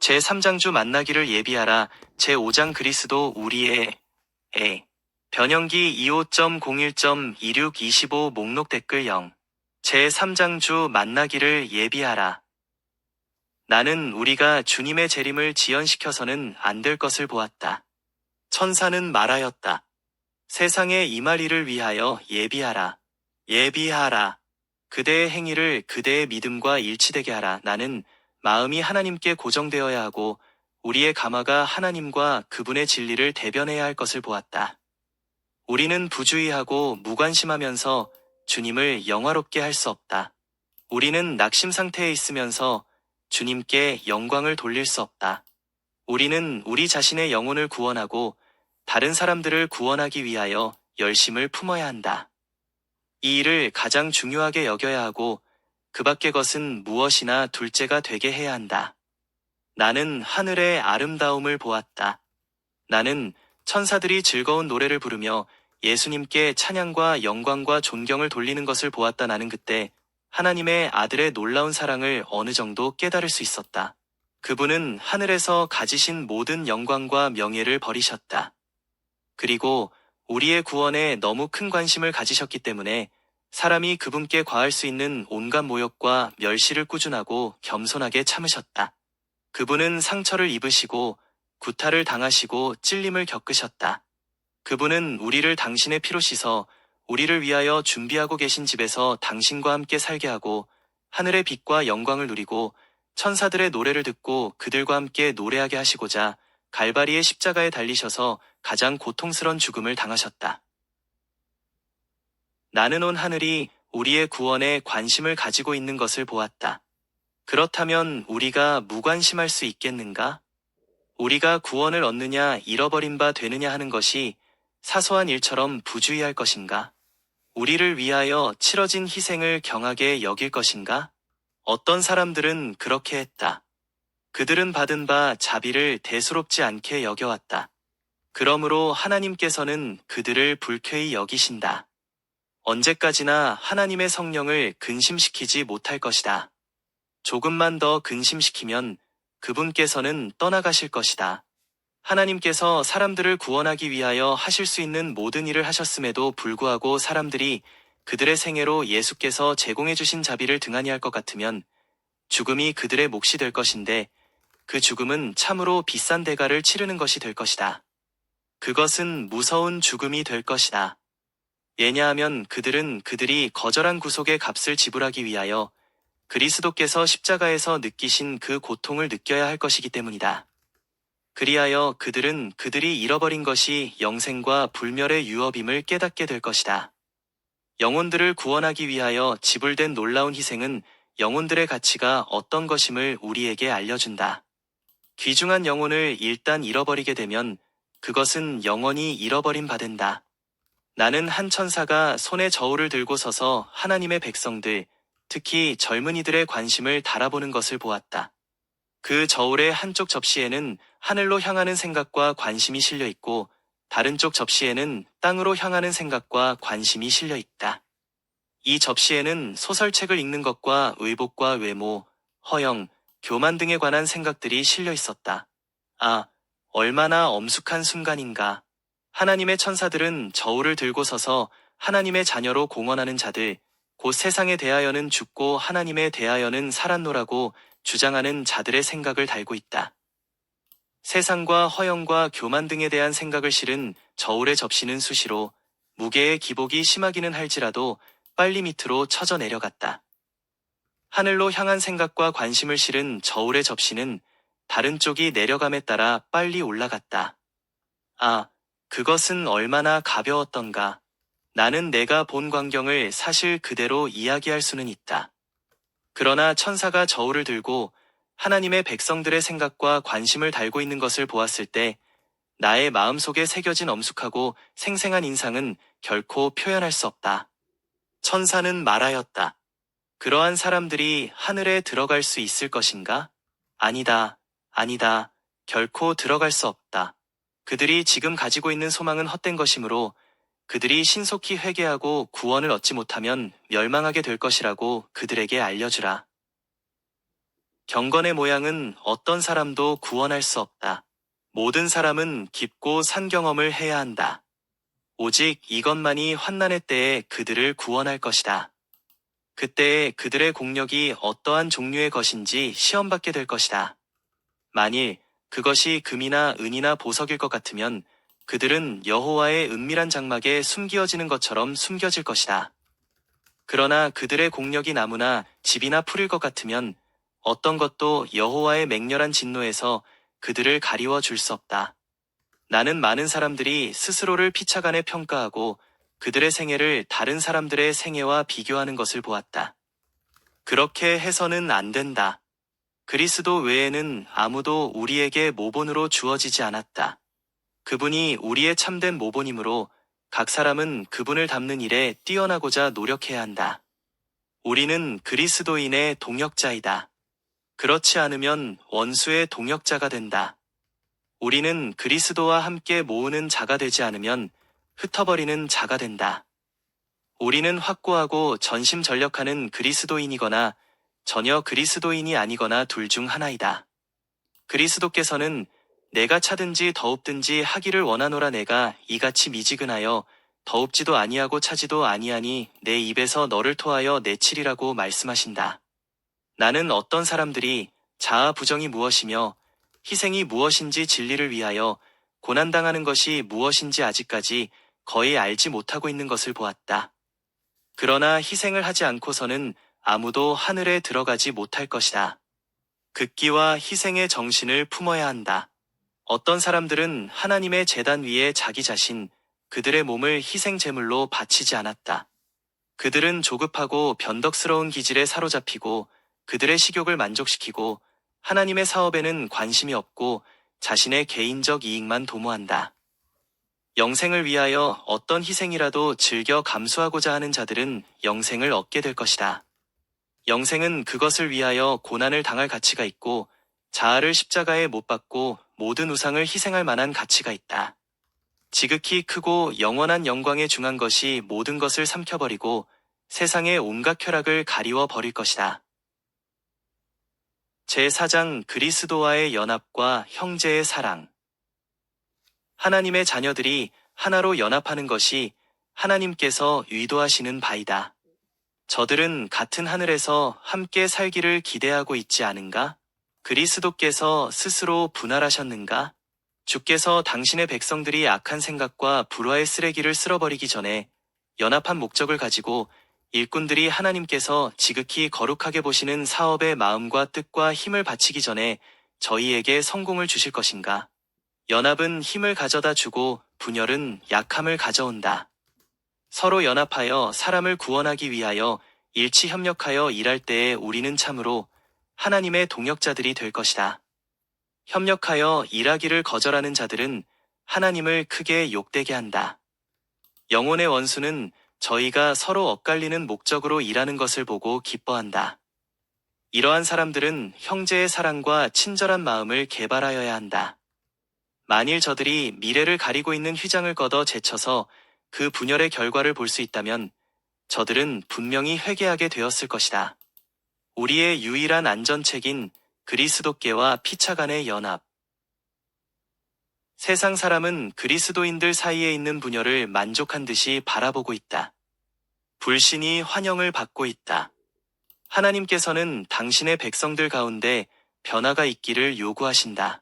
제3장주 만나기를 예비하라. 제5장 그리스도 우리의 변형기 25.01.2625 목록 댓글 0. 제3장주 만나기를 예비하라. 나는 우리가 주님의 재림을 지연시켜서는 안 될 것을 보았다. 천사는 말하였다. 세상에 임할 일을 위하여 예비하라. 예비하라. 그대의 행위를 그대의 믿음과 일치되게 하라. 나는 마음이 하나님께 고정되어야 하고 우리의 감화가 하나님과 그분의 진리를 대변해야 할 것을 보았다. 우리는 부주의하고 무관심하면서 주님을 영화롭게 할 수 없다. 우리는 낙심 상태에 있으면서 주님께 영광을 돌릴 수 없다. 우리는 우리 자신의 영혼을 구원하고 다른 사람들을 구원하기 위하여 열심을 품어야 한다. 이 일을 가장 중요하게 여겨야 하고 그 밖의 것은 무엇이나 둘째가 되게 해야 한다. 나는 하늘의 아름다움을 보았다. 나는 천사들이 즐거운 노래를 부르며 예수님께 찬양과 영광과 존경을 돌리는 것을 보았다. 나는 그때 하나님의 아들의 놀라운 사랑을 어느 정도 깨달을 수 있었다. 그분은 하늘에서 가지신 모든 영광과 명예를 버리셨다. 그리고 우리의 구원에 너무 큰 관심을 가지셨기 때문에 사람이 그분께 과할 수 있는 온갖 모욕과 멸시를 꾸준하고 겸손하게 참으셨다. 그분은 상처를 입으시고 구타를 당하시고 찔림을 겪으셨다. 그분은 우리를 당신의 피로 씻어 우리를 위하여 준비하고 계신 집에서 당신과 함께 살게 하고 하늘의 빛과 영광을 누리고 천사들의 노래를 듣고 그들과 함께 노래하게 하시고자 갈바리의 십자가에 달리셔서 가장 고통스러운 죽음을 당하셨다. 나는 온 하늘이 우리의 구원에 관심을 가지고 있는 것을 보았다. 그렇다면 우리가 무관심할 수 있겠는가? 우리가 구원을 얻느냐 잃어버린 바 되느냐 하는 것이 사소한 일처럼 부주의할 것인가? 우리를 위하여 치러진 희생을 경하게 여길 것인가? 어떤 사람들은 그렇게 했다. 그들은 받은 바 자비를 대수롭지 않게 여겨왔다. 그러므로 하나님께서는 그들을 불쾌히 여기신다. 언제까지나 하나님의 성령을 근심시키지 못할 것이다. 조금만 더 근심시키면 그분께서는 떠나가실 것이다. 하나님께서 사람들을 구원하기 위하여 하실 수 있는 모든 일을 하셨음에도 불구하고 사람들이 그들의 생애로 예수께서 제공해 주신 자비를 등한히 할 것 같으면 죽음이 그들의 몫이 될 것인데 그 죽음은 참으로 비싼 대가를 치르는 것이 될 것이다. 그것은 무서운 죽음이 될 것이다. 왜냐하면 그들은 그들이 거절한 구속의 값을 지불하기 위하여 그리스도께서 십자가에서 느끼신 그 고통을 느껴야 할 것이기 때문이다. 그리하여 그들은 그들이 잃어버린 것이 영생과 불멸의 유업임을 깨닫게 될 것이다. 영혼들을 구원하기 위하여 지불된 놀라운 희생은 영혼들의 가치가 어떤 것임을 우리에게 알려준다. 귀중한 영혼을 일단 잃어버리게 되면 그것은 영원히 잃어버린 바 된다. 나는 한 천사가 손에 저울을 들고 서서 하나님의 백성들, 특히 젊은이들의 관심을 달아보는 것을 보았다. 그 저울의 한쪽 접시에는 하늘로 향하는 생각과 관심이 실려 있고 다른 쪽 접시에는 땅으로 향하는 생각과 관심이 실려 있다. 이 접시에는 소설책을 읽는 것과 의복과 외모, 허영, 교만 등에 관한 생각들이 실려 있었다. 아, 얼마나 엄숙한 순간인가. 하나님의 천사들은 저울을 들고 서서 하나님의 자녀로 공언하는 자들, 곧 세상에 대하여는 죽고 하나님에 대하여는 살았노라고 주장하는 자들의 생각을 달고 있다. 세상과 허영과 교만 등에 대한 생각을 실은 저울의 접시는 수시로 무게의 기복이 심하기는 할지라도 빨리 밑으로 쳐져 내려갔다. 하늘로 향한 생각과 관심을 실은 저울의 접시는 다른 쪽이 내려감에 따라 빨리 올라갔다. 아, 그것은 얼마나 가벼웠던가. 나는 내가 본 광경을 사실 그대로 이야기할 수는 있다. 그러나 천사가 저울을 들고 하나님의 백성들의 생각과 관심을 달고 있는 것을 보았을 때 나의 마음속에 새겨진 엄숙하고 생생한 인상은 결코 표현할 수 없다. 천사는 말하였다. 그러한 사람들이 하늘에 들어갈 수 있을 것인가? 아니다, 아니다, 결코 들어갈 수 없다. 그들이 지금 가지고 있는 소망은 헛된 것이므로 그들이 신속히 회개하고 구원을 얻지 못하면 멸망하게 될 것이라고 그들에게 알려주라. 경건의 모양은 어떤 사람도 구원할 수 없다. 모든 사람은 깊고 산 경험을 해야 한다. 오직 이것만이 환난의 때에 그들을 구원할 것이다. 그때에 그들의 공력이 어떠한 종류의 것인지 시험받게 될 것이다. 만일 그것이 금이나 은이나 보석일 것 같으면 그들은 여호와의 은밀한 장막에 숨겨지는 것처럼 숨겨질 것이다. 그러나 그들의 공력이 나무나 집이나 풀일 것 같으면 어떤 것도 여호와의 맹렬한 진노에서 그들을 가리워 줄 수 없다. 나는 많은 사람들이 스스로를 피차간에 평가하고 그들의 생애를 다른 사람들의 생애와 비교하는 것을 보았다. 그렇게 해서는 안 된다. 그리스도 외에는 아무도 우리에게 모본으로 주어지지 않았다. 그분이 우리의 참된 모본이므로 각 사람은 그분을 닮는 일에 뛰어나고자 노력해야 한다. 우리는 그리스도인의 동역자이다. 그렇지 않으면 원수의 동역자가 된다. 우리는 그리스도와 함께 모으는 자가 되지 않으면 흩어버리는 자가 된다. 우리는 확고하고 전심전력하는 그리스도인이거나 전혀 그리스도인이 아니거나 둘 중 하나이다. 그리스도께서는 내가 차든지 더웁든지 하기를 원하노라 내가 이같이 미지근하여 더웁지도 아니하고 차지도 아니하니 내 입에서 너를 토하여 내치리라고 말씀하신다. 나는 어떤 사람들이 자아 부정이 무엇이며 희생이 무엇인지 진리를 위하여 고난당하는 것이 무엇인지 아직까지 거의 알지 못하고 있는 것을 보았다. 그러나 희생을 하지 않고서는 아무도 하늘에 들어가지 못할 것이다. 극기와 희생의 정신을 품어야 한다. 어떤 사람들은 하나님의 제단 위에 자기 자신, 그들의 몸을 희생 제물로 바치지 않았다. 그들은 조급하고 변덕스러운 기질에 사로잡히고 그들의 식욕을 만족시키고 하나님의 사업에는 관심이 없고 자신의 개인적 이익만 도모한다. 영생을 위하여 어떤 희생이라도 즐겨 감수하고자 하는 자들은 영생을 얻게 될 것이다. 영생은 그것을 위하여 고난을 당할 가치가 있고 자아를 십자가에 못 박고 모든 우상을 희생할 만한 가치가 있다. 지극히 크고 영원한 영광에 중한 것이 모든 것을 삼켜버리고 세상의 온갖 쾌락을 가리워 버릴 것이다. 제4장 그리스도와의 연합과 형제의 사랑. 하나님의 자녀들이 하나로 연합하는 것이 하나님께서 의도하시는 바이다. 저들은 같은 하늘에서 함께 살기를 기대하고 있지 않은가? 그리스도께서 스스로 분할하셨는가? 주께서 당신의 백성들이 악한 생각과 불화의 쓰레기를 쓸어버리기 전에 연합한 목적을 가지고 일꾼들이 하나님께서 지극히 거룩하게 보시는 사업의 마음과 뜻과 힘을 바치기 전에 저희에게 성공을 주실 것인가? 연합은 힘을 가져다 주고 분열은 약함을 가져온다. 서로 연합하여 사람을 구원하기 위하여 일치 협력하여 일할 때에 우리는 참으로 하나님의 동역자들이 될 것이다. 협력하여 일하기를 거절하는 자들은 하나님을 크게 욕되게 한다. 영혼의 원수는 저희가 서로 엇갈리는 목적으로 일하는 것을 보고 기뻐한다. 이러한 사람들은 형제의 사랑과 친절한 마음을 개발하여야 한다. 만일 저들이 미래를 가리고 있는 휘장을 걷어 제쳐서 그 분열의 결과를 볼 수 있다면 저들은 분명히 회개하게 되었을 것이다. 우리의 유일한 안전책인 그리스도께와 피차 간의 연합. 세상 사람은 그리스도인들 사이에 있는 분열을 만족한 듯이 바라보고 있다. 불신이 환영을 받고 있다. 하나님께서는 당신의 백성들 가운데 변화가 있기를 요구하신다.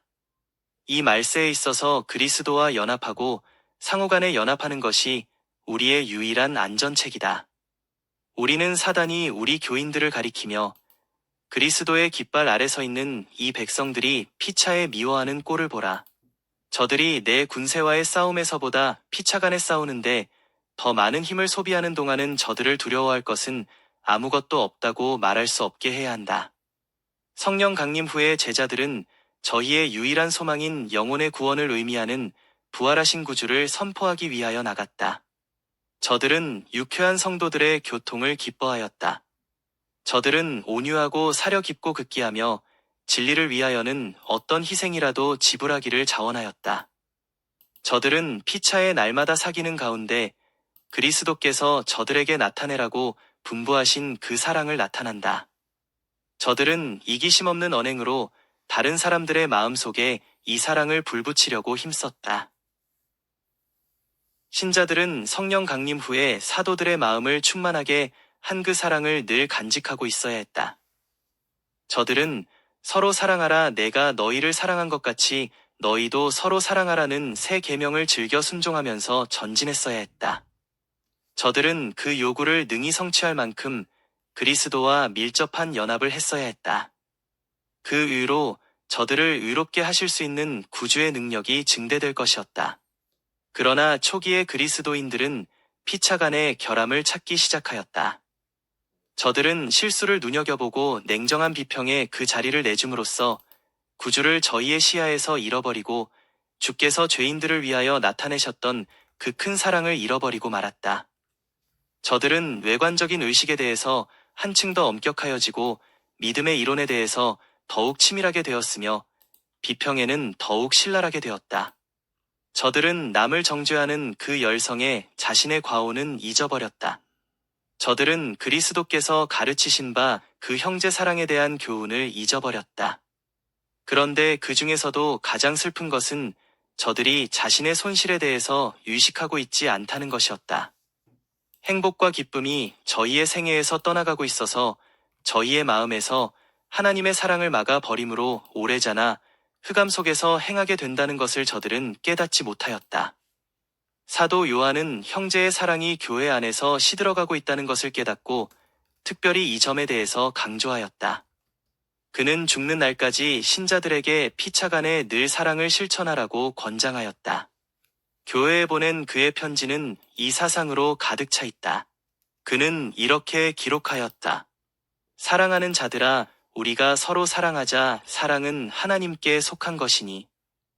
이 말세에 있어서 그리스도와 연합하고 상호간에 연합하는 것이 우리의 유일한 안전책이다. 우리는 사단이 우리 교인들을 가리키며 그리스도의 깃발 아래 서 있는 이 백성들이 피차에 미워하는 꼴을 보라. 저들이 내 군세와의 싸움에서보다 피차간에 싸우는데 더 많은 힘을 소비하는 동안은 저들을 두려워할 것은 아무것도 없다고 말할 수 없게 해야 한다. 성령 강림 후에 제자들은 저희의 유일한 소망인 영혼의 구원을 의미하는 부활하신 구주를 선포하기 위하여 나갔다. 저들은 유쾌한 성도들의 교통을 기뻐하였다. 저들은 온유하고 사려 깊고 극기하며 진리를 위하여는 어떤 희생이라도 지불하기를 자원하였다. 저들은 피차에 날마다 사귀는 가운데 그리스도께서 저들에게 나타내라고 분부하신 그 사랑을 나타난다. 저들은 이기심 없는 언행으로 다른 사람들의 마음속에 이 사랑을 불붙이려고 힘썼다. 신자들은 성령 강림 후에 사도들의 마음을 충만하게 한 그 사랑을 늘 간직하고 있어야 했다. 저들은 서로 사랑하라 내가 너희를 사랑한 것 같이 너희도 서로 사랑하라는 새 계명을 즐겨 순종하면서 전진했어야 했다. 저들은 그 요구를 능히 성취할 만큼 그리스도와 밀접한 연합을 했어야 했다. 그 의로 저들을 의롭게 하실 수 있는 구주의 능력이 증대될 것이었다. 그러나 초기의 그리스도인들은 피차간의 결함을 찾기 시작하였다. 저들은 실수를 눈여겨보고 냉정한 비평에 그 자리를 내줌으로써 구주를 저희의 시야에서 잃어버리고 주께서 죄인들을 위하여 나타내셨던 그 큰 사랑을 잃어버리고 말았다. 저들은 외관적인 의식에 대해서 한층 더 엄격하여지고 믿음의 이론에 대해서 더욱 치밀하게 되었으며 비평에는 더욱 신랄하게 되었다. 저들은 남을 정죄하는 그 열성에 자신의 과오는 잊어버렸다. 저들은 그리스도께서 가르치신 바 그 형제 사랑에 대한 교훈을 잊어버렸다. 그런데 그 중에서도 가장 슬픈 것은 저들이 자신의 손실에 대해서 의식하고 있지 않다는 것이었다. 행복과 기쁨이 저희의 생애에서 떠나가고 있어서 저희의 마음에서 하나님의 사랑을 막아 버림으로 오래자나 흑암 속에서 행하게 된다는 것을 저들은 깨닫지 못하였다. 사도 요한은 형제의 사랑이 교회 안에서 시들어가고 있다는 것을 깨닫고 특별히 이 점에 대해서 강조하였다. 그는 죽는 날까지 신자들에게 피차간에 늘 사랑을 실천하라고 권장하였다. 교회에 보낸 그의 편지는 이 사상으로 가득 차 있다. 그는 이렇게 기록하였다. 사랑하는 자들아, 우리가 서로 사랑하자. 사랑은 하나님께 속한 것이니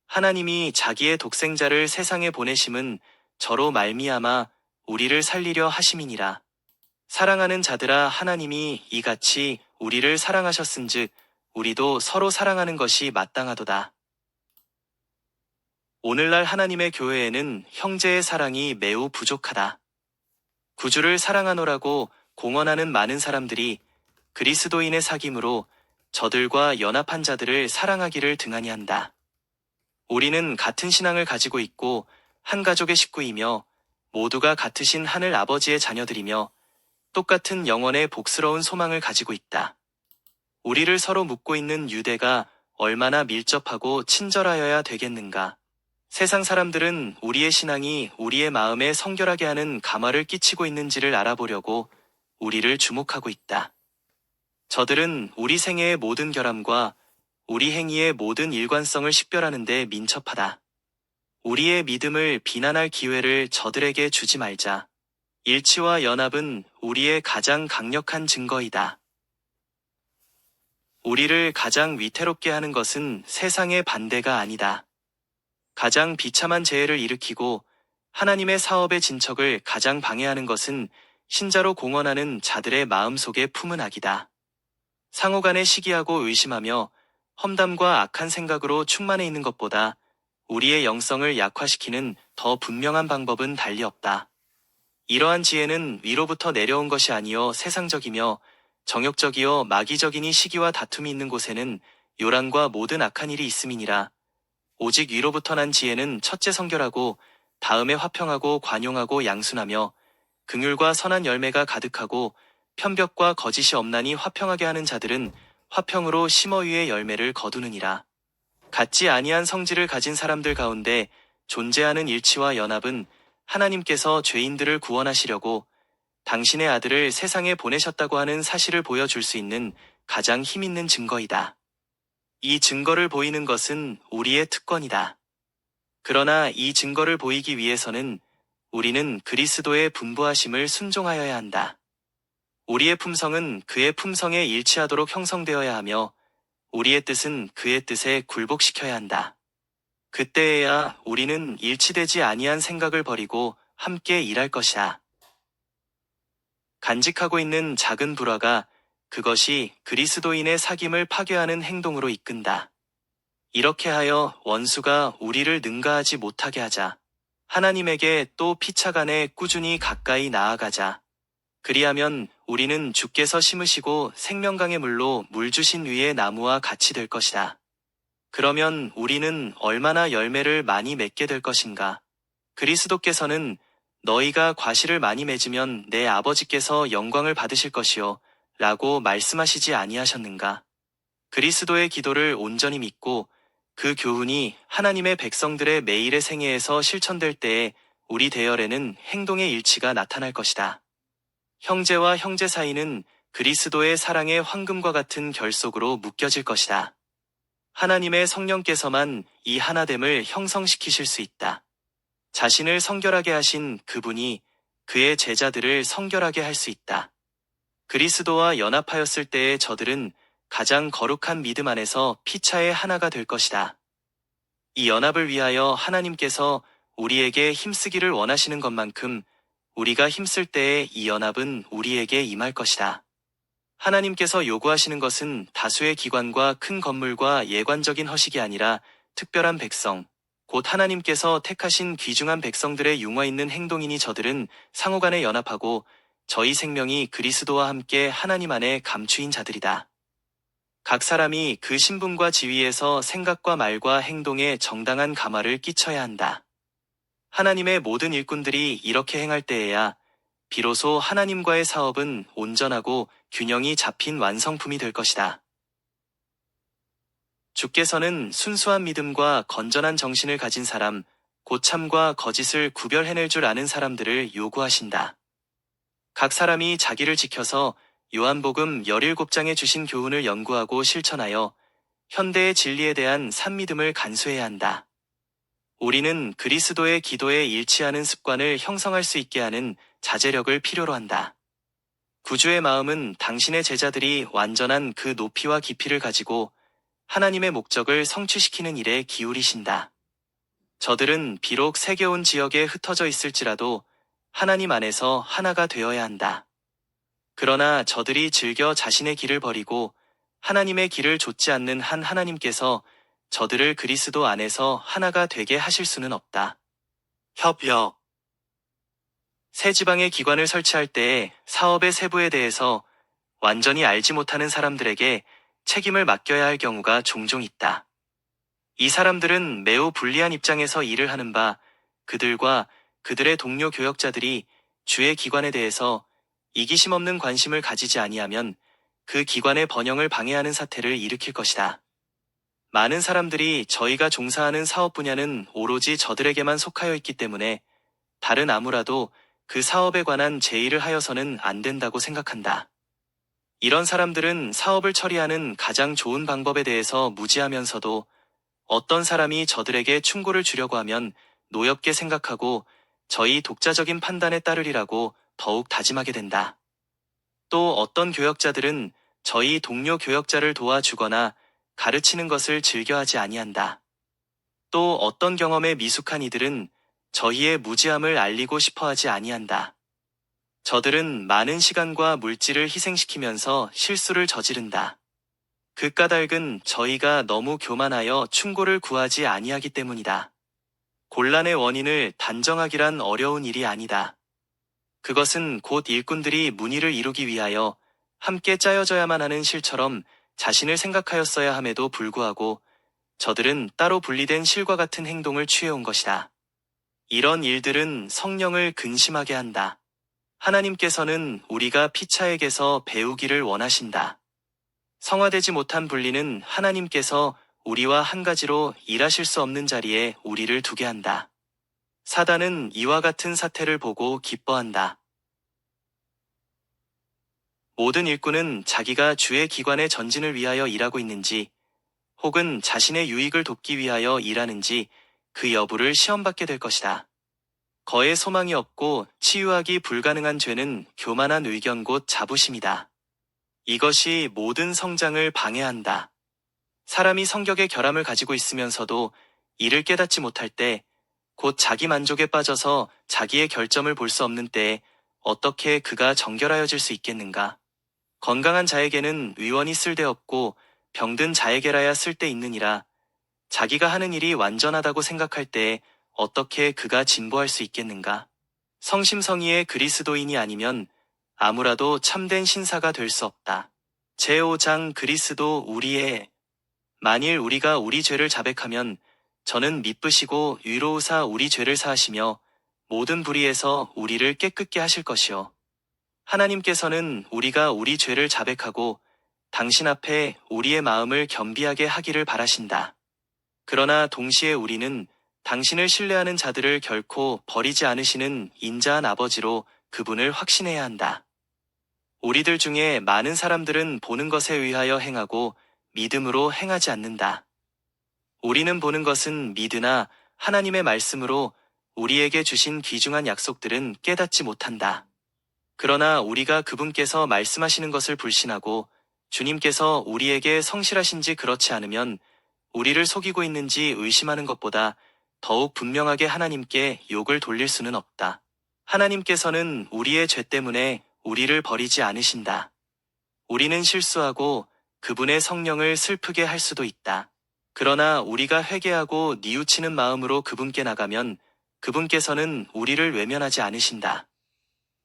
하나님이 자기의 독생자를 세상에 보내심은 저로 말미암아 우리를 살리려 하심이니라. 사랑하는 자들아, 하나님이 이같이 우리를 사랑하셨은즉 우리도 서로 사랑하는 것이 마땅하도다. 오늘날 하나님의 교회에는 형제의 사랑이 매우 부족하다. 구주를 사랑하노라고 공언하는 많은 사람들이 그리스도인의 사귐으로 저들과 연합한 자들을 사랑하기를 등한히 한다. 우리는 같은 신앙을 가지고 있고 한 가족의 식구이며 모두가 같으신 하늘 아버지의 자녀들이며 똑같은 영원의 복스러운 소망을 가지고 있다. 우리를 서로 묶고 있는 유대가 얼마나 밀접하고 친절하여야 되겠는가. 세상 사람들은 우리의 신앙이 우리의 마음에 성결하게 하는 감화를 끼치고 있는지를 알아보려고 우리를 주목하고 있다. 저들은 우리 생애의 모든 결함과 우리 행위의 모든 일관성을 식별하는 데 민첩하다. 우리의 믿음을 비난할 기회를 저들에게 주지 말자. 일치와 연합은 우리의 가장 강력한 증거이다. 우리를 가장 위태롭게 하는 것은 세상의 반대가 아니다. 가장 비참한 재해를 일으키고 하나님의 사업의 진척을 가장 방해하는 것은 신자로 공언하는 자들의 마음속에 품은 악이다. 상호간에 시기하고 의심하며 험담과 악한 생각으로 충만해 있는 것보다 우리의 영성을 약화시키는 더 분명한 방법은 달리 없다. 이러한 지혜는 위로부터 내려온 것이 아니요 세상적이며 정욕적이요 마귀적이니 시기와 다툼이 있는 곳에는 요란과 모든 악한 일이 있음이니라. 오직 위로부터 난 지혜는 첫째 성결하고 다음에 화평하고 관용하고 양순하며 긍휼과 선한 열매가 가득하고 편벽과 거짓이 없나니 화평하게 하는 자들은 화평으로 심어 위에 열매를 거두느니라. 같지 아니한 성질을 가진 사람들 가운데 존재하는 일치와 연합은 하나님께서 죄인들을 구원하시려고 당신의 아들을 세상에 보내셨다고 하는 사실을 보여줄 수 있는 가장 힘있는 증거이다. 이 증거를 보이는 것은 우리의 특권이다. 그러나 이 증거를 보이기 위해서는 우리는 그리스도의 분부하심을 순종하여야 한다. 우리의 품성은 그의 품성에 일치하도록 형성되어야 하며 우리의 뜻은 그의 뜻에 굴복시켜야 한다. 그때에야 우리는 일치되지 아니한 생각을 버리고 함께 일할 것이다. 간직하고 있는 작은 불화가 그것이 그리스도인의 사귐을 파괴하는 행동으로 이끈다. 이렇게 하여 원수가 우리를 능가하지 못하게 하자. 하나님에게 또 피차간에 꾸준히 가까이 나아가자. 그리하면 우리는 주께서 심으시고 생명강의 물로 물 주신 위의 나무와 같이 될 것이다. 그러면 우리는 얼마나 열매를 많이 맺게 될 것인가? 그리스도께서는 너희가 과실을 많이 맺으면 내 아버지께서 영광을 받으실 것이요 라고 말씀하시지 아니하셨는가? 그리스도의 기도를 온전히 믿고 그 교훈이 하나님의 백성들의 매일의 생애에서 실천될 때에 우리 대열에는 행동의 일치가 나타날 것이다. 형제와 형제 사이는 그리스도의 사랑의 황금과 같은 결속으로 묶여질 것이다. 하나님의 성령께서만 이 하나됨을 형성시키실 수 있다. 자신을 성결하게 하신 그분이 그의 제자들을 성결하게 할 수 있다. 그리스도와 연합하였을 때의 저들은 가장 거룩한 믿음 안에서 피차의 하나가 될 것이다. 이 연합을 위하여 하나님께서 우리에게 힘쓰기를 원하시는 것만큼 우리가 힘쓸 때에 이 연합은 우리에게 임할 것이다. 하나님께서 요구하시는 것은 다수의 기관과 큰 건물과 예관적인 허식이 아니라 특별한 백성, 곧 하나님께서 택하신 귀중한 백성들의 융화 있는 행동이니 저들은 상호간에 연합하고 저희 생명이 그리스도와 함께 하나님 안에 감추인 자들이다. 각 사람이 그 신분과 지위에서 생각과 말과 행동에 정당한 감화를 끼쳐야 한다. 하나님의 모든 일꾼들이 이렇게 행할 때에야 비로소 하나님과의 사업은 온전하고 균형이 잡힌 완성품이 될 것이다. 주께서는 순수한 믿음과 건전한 정신을 가진 사람, 곧 참과 거짓을 구별해낼 줄 아는 사람들을 요구하신다. 각 사람이 자기를 지켜서 요한복음 17장에 주신 교훈을 연구하고 실천하여 현대의 진리에 대한 산믿음을 간수해야 한다. 우리는 그리스도의 기도에 일치하는 습관을 형성할 수 있게 하는 자제력을 필요로 한다. 구주의 마음은 당신의 제자들이 완전한 그 높이와 깊이를 가지고 하나님의 목적을 성취시키는 일에 기울이신다. 저들은 비록 세계온 지역에 흩어져 있을지라도 하나님 안에서 하나가 되어야 한다. 그러나 저들이 즐겨 자신의 길을 버리고 하나님의 길을 좇지 않는 한 하나님께서 저들을 그리스도 안에서 하나가 되게 하실 수는 없다. 협력. 새 지방의 기관을 설치할 때에 사업의 세부에 대해서 완전히 알지 못하는 사람들에게 책임을 맡겨야 할 경우가 종종 있다. 이 사람들은 매우 불리한 입장에서 일을 하는 바 그들과 그들의 동료 교역자들이 주의 기관에 대해서 이기심 없는 관심을 가지지 아니하면 그 기관의 번영을 방해하는 사태를 일으킬 것이다. 많은 사람들이 저희가 종사하는 사업 분야는 오로지 저들에게만 속하여 있기 때문에 다른 아무라도 그 사업에 관한 제의를 하여서는 안 된다고 생각한다. 이런 사람들은 사업을 처리하는 가장 좋은 방법에 대해서 무지하면서도 어떤 사람이 저들에게 충고를 주려고 하면 노엽게 생각하고 저희 독자적인 판단에 따르리라고 더욱 다짐하게 된다. 또 어떤 교역자들은 저희 동료 교역자를 도와주거나 가르치는 것을 즐겨하지 아니한다. 또 어떤 경험에 미숙한 이들은 저희의 무지함을 알리고 싶어하지 아니한다. 저들은 많은 시간과 물질을 희생시키면서 실수를 저지른다. 그 까닭은 저희가 너무 교만하여 충고를 구하지 아니하기 때문이다. 곤란의 원인을 단정하기란 어려운 일이 아니다. 그것은 곧 일꾼들이 문의를 이루기 위하여 함께 짜여져야만 하는 실처럼 자신을 생각하였어야 함에도 불구하고 저들은 따로 분리된 실과 같은 행동을 취해온 것이다. 이런 일들은 성령을 근심하게 한다. 하나님께서는 우리가 피차에게서 배우기를 원하신다. 성화되지 못한 분리는 하나님께서 우리와 한 가지로 일하실 수 없는 자리에 우리를 두게 한다. 사단은 이와 같은 사태를 보고 기뻐한다. 모든 일꾼은 자기가 주의 기관의 전진을 위하여 일하고 있는지 혹은 자신의 유익을 돕기 위하여 일하는지 그 여부를 시험받게 될 것이다. 거의 소망이 없고 치유하기 불가능한 죄는 교만한 의견 곧 자부심이다. 이것이 모든 성장을 방해한다. 사람이 성격의 결함을 가지고 있으면서도 이를 깨닫지 못할 때, 곧 자기 만족에 빠져서 자기의 결점을 볼 수 없는 때에 어떻게 그가 정결하여질 수 있겠는가? 건강한 자에게는 위원이 쓸데없고 병든 자에게라야 쓸데있느니라. 자기가 하는 일이 완전하다고 생각할 때에 어떻게 그가 진보할 수 있겠는가? 성심성의의 그리스도인이 아니면 아무라도 참된 신사가 될 수 없다. 제5장 그리스도 우리의 만일 우리가 우리 죄를 자백하면 저는 미쁘시고 위로우사 우리 죄를 사하시며 모든 불의에서 우리를 깨끗게 하실 것이요. 하나님께서는 우리가 우리 죄를 자백하고 당신 앞에 우리의 마음을 겸비하게 하기를 바라신다. 그러나 동시에 우리는 당신을 신뢰하는 자들을 결코 버리지 않으시는 인자한 아버지로 그분을 확신해야 한다. 우리들 중에 많은 사람들은 보는 것에 의하여 행하고 믿음으로 행하지 않는다. 우리는 보는 것은 믿으나 하나님의 말씀으로 우리에게 주신 귀중한 약속들은 깨닫지 못한다. 그러나 우리가 그분께서 말씀하시는 것을 불신하고 주님께서 우리에게 성실하신지 그렇지 않으면 우리를 속이고 있는지 의심하는 것보다 더욱 분명하게 하나님께 욕을 돌릴 수는 없다. 하나님께서는 우리의 죄 때문에 우리를 버리지 않으신다. 우리는 실수하고 그분의 성령을 슬프게 할 수도 있다. 그러나 우리가 회개하고 뉘우치는 마음으로 그분께 나가면 그분께서는 우리를 외면하지 않으신다.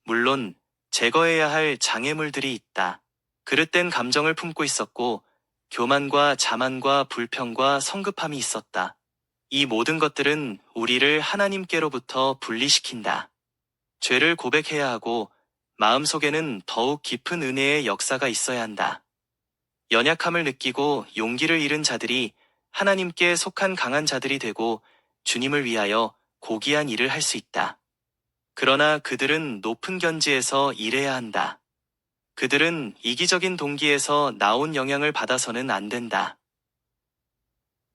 물론 제거해야 할 장애물들이 있다. 그릇된 감정을 품고 있었고 교만과 자만과 불평과 성급함이 있었다. 이 모든 것들은 우리를 하나님께로부터 분리시킨다. 죄를 고백해야 하고 마음속에는 더욱 깊은 은혜의 역사가 있어야 한다. 연약함을 느끼고 용기를 잃은 자들이 하나님께 속한 강한 자들이 되고 주님을 위하여 고귀한 일을 할 수 있다. 그러나 그들은 높은 견지에서 일해야 한다. 그들은 이기적인 동기에서 나온 영향을 받아서는 안 된다.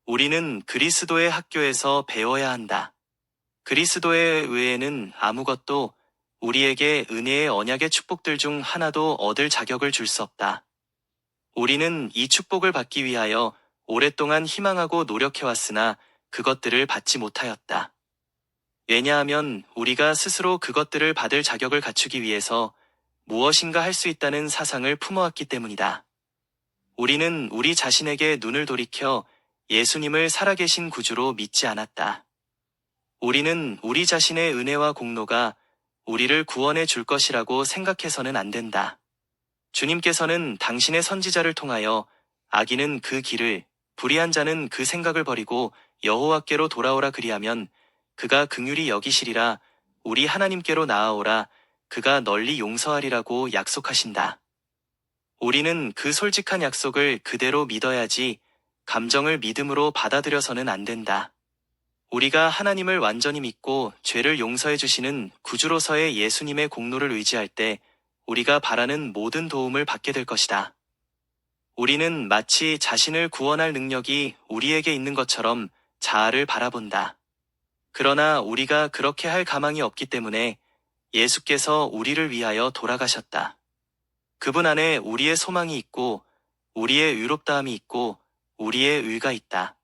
우리는 그리스도의 학교에서 배워야 한다. 그리스도의 외에는 아무것도 우리에게 은혜의 언약의 축복들 중 하나도 얻을 자격을 줄 수 없다. 우리는 이 축복을 받기 위하여 오랫동안 희망하고 노력해왔으나 그것들을 받지 못하였다. 왜냐하면 우리가 스스로 그것들을 받을 자격을 갖추기 위해서 무엇인가 할 수 있다는 사상을 품어왔기 때문이다. 우리는 우리 자신에게 눈을 돌이켜 예수님을 살아계신 구주로 믿지 않았다. 우리는 우리 자신의 은혜와 공로가 우리를 구원해 줄 것이라고 생각해서는 안 된다. 주님께서는 당신의 선지자를 통하여 악인은 그 길을, 불의한 자는 그 생각을 버리고 여호와께로 돌아오라 그리하면 그가 긍휼히 여기시리라 우리 하나님께로 나아오라 그가 널리 용서하리라고 약속하신다. 우리는 그 솔직한 약속을 그대로 믿어야지 감정을 믿음으로 받아들여서는 안 된다. 우리가 하나님을 완전히 믿고 죄를 용서해 주시는 구주로서의 예수님의 공로를 의지할 때 우리가 바라는 모든 도움을 받게 될 것이다. 우리는 마치 자신을 구원할 능력이 우리에게 있는 것처럼 자아를 바라본다. 그러나 우리가 그렇게 할 가망이 없기 때문에 예수께서 우리를 위하여 돌아가셨다. 그분 안에 우리의 소망이 있고 우리의 의롭다함이 있고 우리의 의가 있다.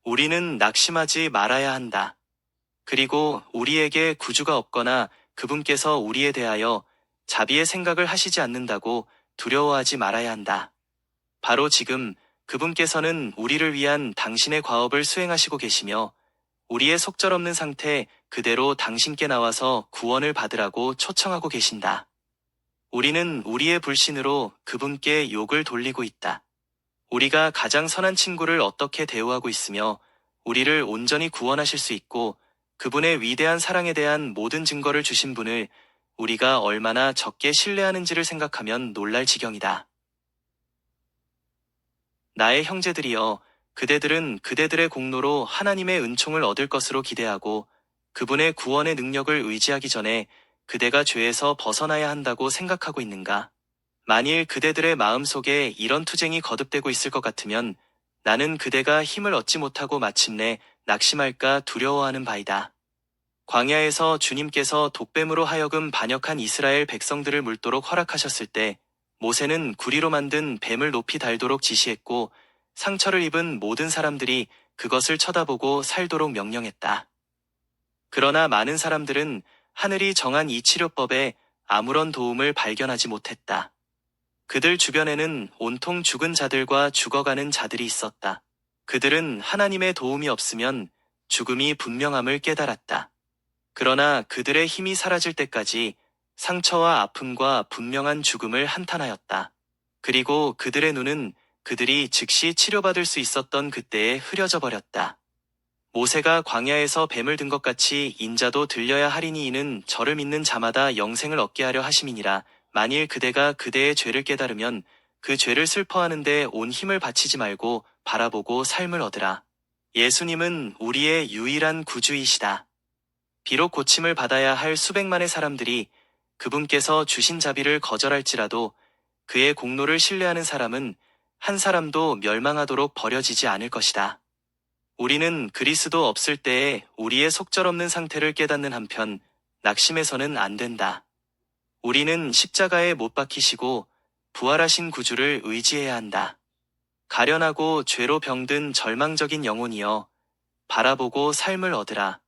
우리는 낙심하지 말아야 한다. 그리고 우리에게 구주가 없거나 그분께서 우리에 대하여 자비의 생각을 하시지 않는다고 두려워하지 말아야 한다. 바로 지금 그분께서는 우리를 위한 당신의 과업을 수행하시고 계시며 우리의 속절없는 상태 그대로 당신께 나와서 구원을 받으라고 초청하고 계신다. 우리는 우리의 불신으로 그분께 욕을 돌리고 있다. 우리가 가장 선한 친구를 어떻게 대우하고 있으며 우리를 온전히 구원하실 수 있고 그분의 위대한 사랑에 대한 모든 증거를 주신 분을 우리가 얼마나 적게 신뢰하는지를 생각하면 놀랄 지경이다. 나의 형제들이여, 그대들은 그대들의 공로로 하나님의 은총을 얻을 것으로 기대하고 그분의 구원의 능력을 의지하기 전에 그대가 죄에서 벗어나야 한다고 생각하고 있는가? 만일 그대들의 마음속에 이런 투쟁이 거듭되고 있을 것 같으면 나는 그대가 힘을 얻지 못하고 마침내 낙심할까 두려워하는 바이다. 광야에서 주님께서 독뱀으로 하여금 반역한 이스라엘 백성들을 물도록 허락하셨을 때 모세는 구리로 만든 뱀을 높이 달도록 지시했고 상처를 입은 모든 사람들이 그것을 쳐다보고 살도록 명령했다. 그러나 많은 사람들은 하늘이 정한 이 치료법에 아무런 도움을 발견하지 못했다. 그들 주변에는 온통 죽은 자들과 죽어가는 자들이 있었다. 그들은 하나님의 도움이 없으면 죽음이 분명함을 깨달았다. 그러나 그들의 힘이 사라질 때까지 상처와 아픔과 분명한 죽음을 한탄하였다. 그리고 그들의 눈은 그들이 즉시 치료받을 수 있었던 그때에 흐려져 버렸다. 모세가 광야에서 뱀을 든 것 같이 인자도 들려야 하리니 이는 저를 믿는 자마다 영생을 얻게 하려 하심이니라. 만일 그대가 그대의 죄를 깨달으면 그 죄를 슬퍼하는데 온 힘을 바치지 말고 바라보고 삶을 얻으라. 예수님은 우리의 유일한 구주이시다. 비록 고침을 받아야 할 수백만의 사람들이 그분께서 주신 자비를 거절할지라도 그의 공로를 신뢰하는 사람은 한 사람도 멸망하도록 버려지지 않을 것이다. 우리는 그리스도 없을 때에 우리의 속절없는 상태를 깨닫는 한편 낙심해서는 안 된다. 우리는 십자가에 못 박히시고 부활하신 구주를 의지해야 한다. 가련하고 죄로 병든 절망적인 영혼이여 바라보고 삶을 얻으라.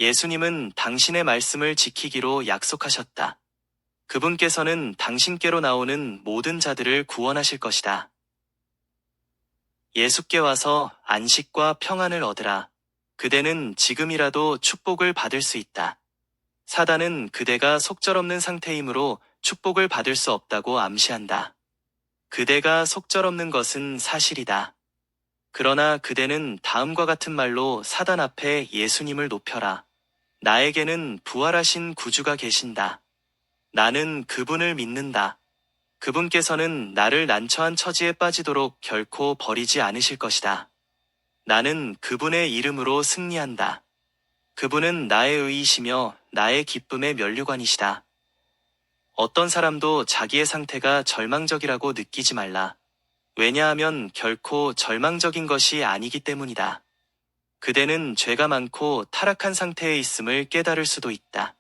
예수님은 당신의 말씀을 지키기로 약속하셨다. 그분께서는 당신께로 나오는 모든 자들을 구원하실 것이다. 예수께 와서 안식과 평안을 얻으라. 그대는 지금이라도 축복을 받을 수 있다. 사단은 그대가 속절없는 상태이므로 축복을 받을 수 없다고 암시한다. 그대가 속절없는 것은 사실이다. 그러나 그대는 다음과 같은 말로 사단 앞에 예수님을 높여라. 나에게는 부활하신 구주가 계신다. 나는 그분을 믿는다. 그분께서는 나를 난처한 처지에 빠지도록 결코 버리지 않으실 것이다. 나는 그분의 이름으로 승리한다. 그분은 나의 의이시며 나의 기쁨의 면류관이시다. 어떤 사람도 자기의 상태가 절망적이라고 느끼지 말라. 왜냐하면 결코 절망적인 것이 아니기 때문이다. 그대는 죄가 많고 타락한 상태에 있음을 깨달을 수도 있다.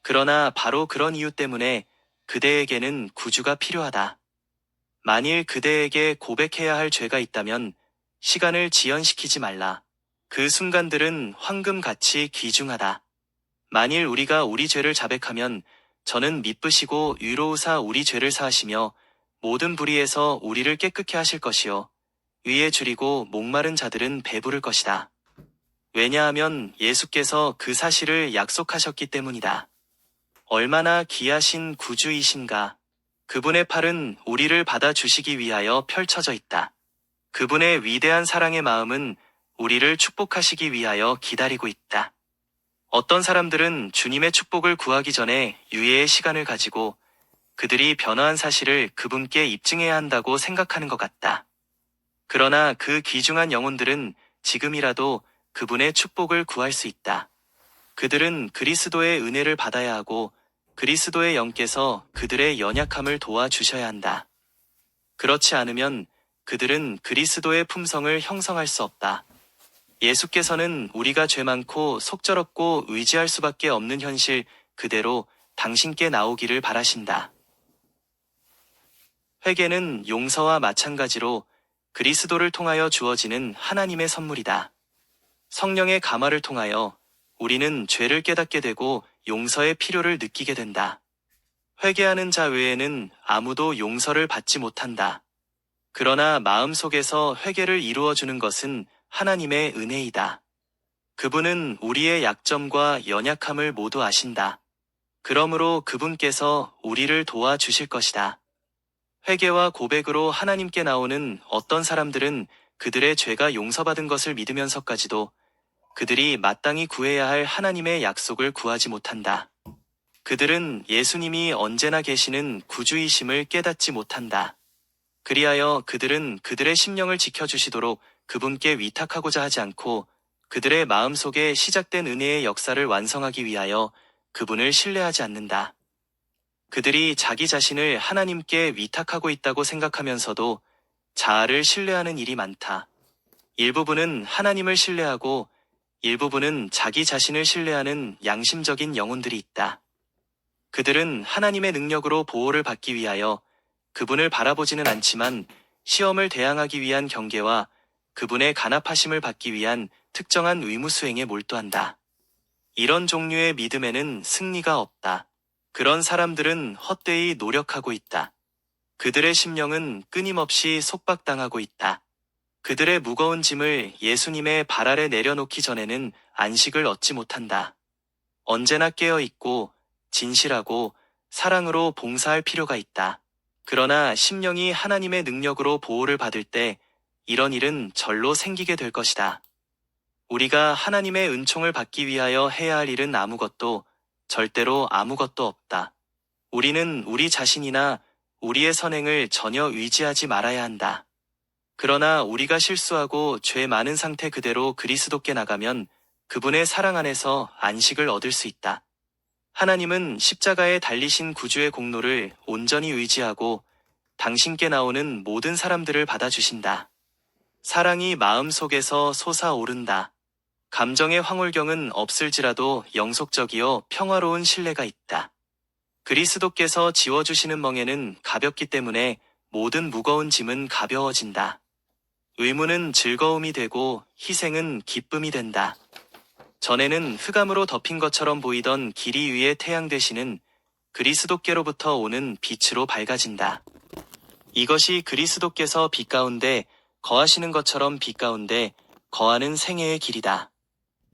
그러나 바로 그런 이유 때문에 그대에게는 구주가 필요하다. 만일 그대에게 고백해야 할 죄가 있다면 시간을 지연시키지 말라. 그 순간들은 황금같이 귀중하다. 만일 우리가 우리 죄를 자백하면 저는 미쁘시고 위로우사 우리 죄를 사하시며 모든 불의에서 우리를 깨끗게 하실 것이요 위에 줄이고 목마른 자들은 배부를 것이다. 왜냐하면 예수께서 그 사실을 약속하셨기 때문이다. 얼마나 귀하신 구주이신가. 그분의 팔은 우리를 받아주시기 위하여 펼쳐져 있다. 그분의 위대한 사랑의 마음은 우리를 축복하시기 위하여 기다리고 있다. 어떤 사람들은 주님의 축복을 구하기 전에 유예의 시간을 가지고 그들이 변화한 사실을 그분께 입증해야 한다고 생각하는 것 같다. 그러나 그 귀중한 영혼들은 지금이라도 그분의 축복을 구할 수 있다. 그들은 그리스도의 은혜를 받아야 하고 그리스도의 영께서 그들의 연약함을 도와주셔야 한다. 그렇지 않으면 그들은 그리스도의 품성을 형성할 수 없다. 예수께서는 우리가 죄 많고 속절없고 의지할 수밖에 없는 현실 그대로 당신께 나오기를 바라신다. 회개는 용서와 마찬가지로 그리스도를 통하여 주어지는 하나님의 선물이다. 성령의 감화를 통하여 우리는 죄를 깨닫게 되고 용서의 필요를 느끼게 된다. 회개하는 자 외에는 아무도 용서를 받지 못한다. 그러나 마음속에서 회개를 이루어주는 것은 하나님의 은혜이다. 그분은 우리의 약점과 연약함을 모두 아신다. 그러므로 그분께서 우리를 도와주실 것이다. 회개와 고백으로 하나님께 나오는 어떤 사람들은 그들의 죄가 용서받은 것을 믿으면서까지도 그들이 마땅히 구해야 할 하나님의 약속을 구하지 못한다. 그들은 예수님이 언제나 계시는 구주이심을 깨닫지 못한다. 그리하여 그들은 그들의 심령을 지켜주시도록 그분께 위탁하고자 하지 않고 그들의 마음속에 시작된 은혜의 역사를 완성하기 위하여 그분을 신뢰하지 않는다. 그들이 자기 자신을 하나님께 위탁하고 있다고 생각하면서도 자아를 신뢰하는 일이 많다. 일부분은 하나님을 신뢰하고 일부분은 자기 자신을 신뢰하는 양심적인 영혼들이 있다. 그들은 하나님의 능력으로 보호를 받기 위하여 그분을 바라보지는 않지만 시험을 대항하기 위한 경계와 그분의 간합하심을 받기 위한 특정한 의무 수행에 몰두한다. 이런 종류의 믿음에는 승리가 없다. 그런 사람들은 헛되이 노력하고 있다. 그들의 심령은 끊임없이 속박당하고 있다. 그들의 무거운 짐을 예수님의 발 아래 내려놓기 전에는 안식을 얻지 못한다. 언제나 깨어있고 진실하고 사랑으로 봉사할 필요가 있다. 그러나 심령이 하나님의 능력으로 보호를 받을 때 이런 일은 절로 생기게 될 것이다. 우리가 하나님의 은총을 받기 위하여 해야 할 일은 아무것도, 절대로 아무것도 없다. 우리는 우리 자신이나 우리의 선행을 전혀 의지하지 말아야 한다. 그러나 우리가 실수하고 죄 많은 상태 그대로 그리스도께 나가면 그분의 사랑 안에서 안식을 얻을 수 있다. 하나님은 십자가에 달리신 구주의 공로를 온전히 의지하고 당신께 나오는 모든 사람들을 받아주신다. 사랑이 마음속에서 솟아오른다. 감정의 황홀경은 없을지라도 영속적이요 평화로운 신뢰가 있다. 그리스도께서 지워주시는 멍에는 가볍기 때문에 모든 무거운 짐은 가벼워진다. 의무는 즐거움이 되고 희생은 기쁨이 된다. 전에는 흑암으로 덮인 것처럼 보이던 길이 위의 태양 대신은 그리스도께로부터 오는 빛으로 밝아진다. 이것이 그리스도께서 빛 가운데 거하시는 것처럼 빛 가운데 거하는 생애의 길이다.